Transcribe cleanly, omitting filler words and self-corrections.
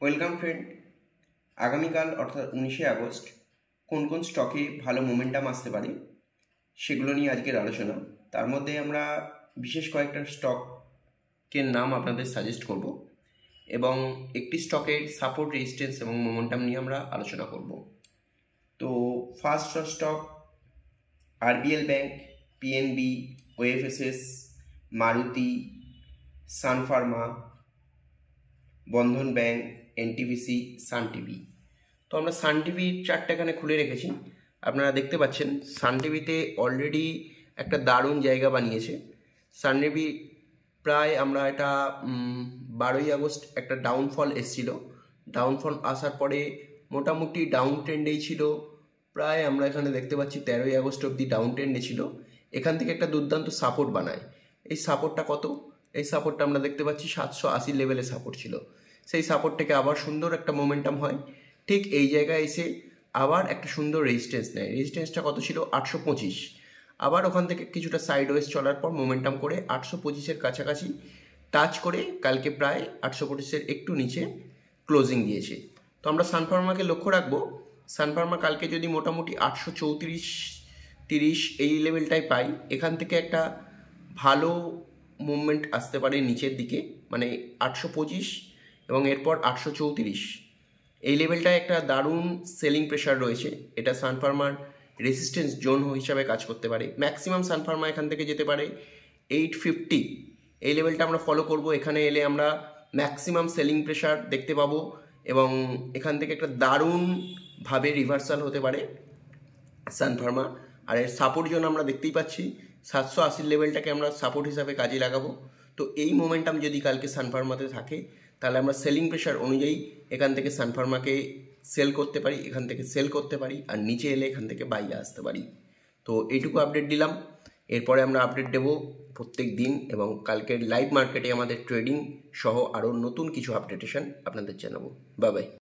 Welcome friend. আগামীকাল অর্থাৎ 19শে August কোন কোন স্টকে ভালো মোমেন্টাম আসতে পারে সেগুলো নিয়ে আজকের আলোচনা। তার মধ্যে আমরা বিশেষ কয়েকটা স্টকের নাম আপনাদের সাজেস্ট করব এবং একটি স্টকের সাপোর্ট, রেজিস্ট্যান্স এবং মোমেন্টাম নিয়ে আমরা আলোচনা করব। তো first stock RBL Bank, PNB, OFSS, Maruti, Sun Pharma, Bandhan Bank, NTPC, Sun TV. তো আমরা সান টিভির চার্টটা এখানে খুলে রেখেছি। আপনারা দেখতে পাচ্ছেন সান টিভিতে অলরেডি একটা দারুণ জায়গা বানিয়েছে। সান টিভি প্রায় আমরা এটা 12ই আগস্ট একটা ডাউনফল এসেছিল। ডাউনফল আসার পরে মোটামুটি ডাউন ট্রেন্ডেই ছিল। প্রায় আমরা এখানে দেখতে পাচ্ছি 13ই আগস্ট অবধি ডাউন ট্রেন্ডে ছিল। এখান থেকে একটা দুর্দান্ত সাপোর্ট বানায়। এই সাপোর্টটা কত? এই সাপোর্টটা আমরা দেখতে পাচ্ছি 780 লেভেলে সাপোর্ট ছিল। সেই সাপোর্ট থেকে আবার সুন্দর একটা মোমেন্টাম হয়, ঠিক এই জায়গায় এসে আবার একটা সুন্দর রেজিস্ট্যান্স নেয়। রেজিস্ট্যান্সটা কত ছিল? 825। আবার ওখান থেকে কিছুটা সাইডওয়েজ চলার পর মোমেন্টাম করে 825-এর কাছাকাছি টাচ করে কালকে প্রায় 825-এর একটু নিচে ক্লোজিং দিয়েছে। তো আমরা সান ফার্মাকে লক্ষ্য রাখবো। সান ফার্মা কালকে যদি মোটামুটি 834-30 এই লেভেলটাই পাই, এখান থেকে একটা ভালো মুভমেন্ট আসতে পারে নিচের দিকে, মানে 825 এবং এরপর 834 এই লেভেলটায় একটা দারুণ সেলিং প্রেশার রয়েছে। এটা সান ফার্মার রেসিস্ট্যান্স জোন হিসাবে কাজ করতে পারে। ম্যাক্সিমাম সান ফার্মা এখান থেকে যেতে পারে 850। এই লেভেলটা আমরা ফলো করব। এখানে এলে আমরা ম্যাক্সিমাম সেলিং প্রেশার দেখতে পাবো এবং এখান থেকে একটা দারুণভাবে রিভার্সাল হতে পারে সান ফার্মা। আর এর সাপোর্ট জোন আমরা দেখতেই পাচ্ছি 780 লেভেলটাকে আমরা সাপোর্ট হিসাবে কাজে লাগাবো। তো এই মোমেন্টাম যদি কালকে সান ফার্মাতে থাকে তাহলে আমরা সেলিং প্রেশার অনুযায়ী এখান থেকে সান ফার্মাকে সেল করতে পারি, এখান থেকে সেল করতে পারি, আর নিচে এলে এখান থেকে বাইরে আসতে পারি। তো এইটুকু আপডেট দিলাম। এরপরে আমরা আপডেট দেবো প্রত্যেক দিন এবং কালকের লাইভ মার্কেটে আমাদের ট্রেডিং সহ আরও নতুন কিছু আপডেটেশন আপনাদের জানাবো। Bye bye.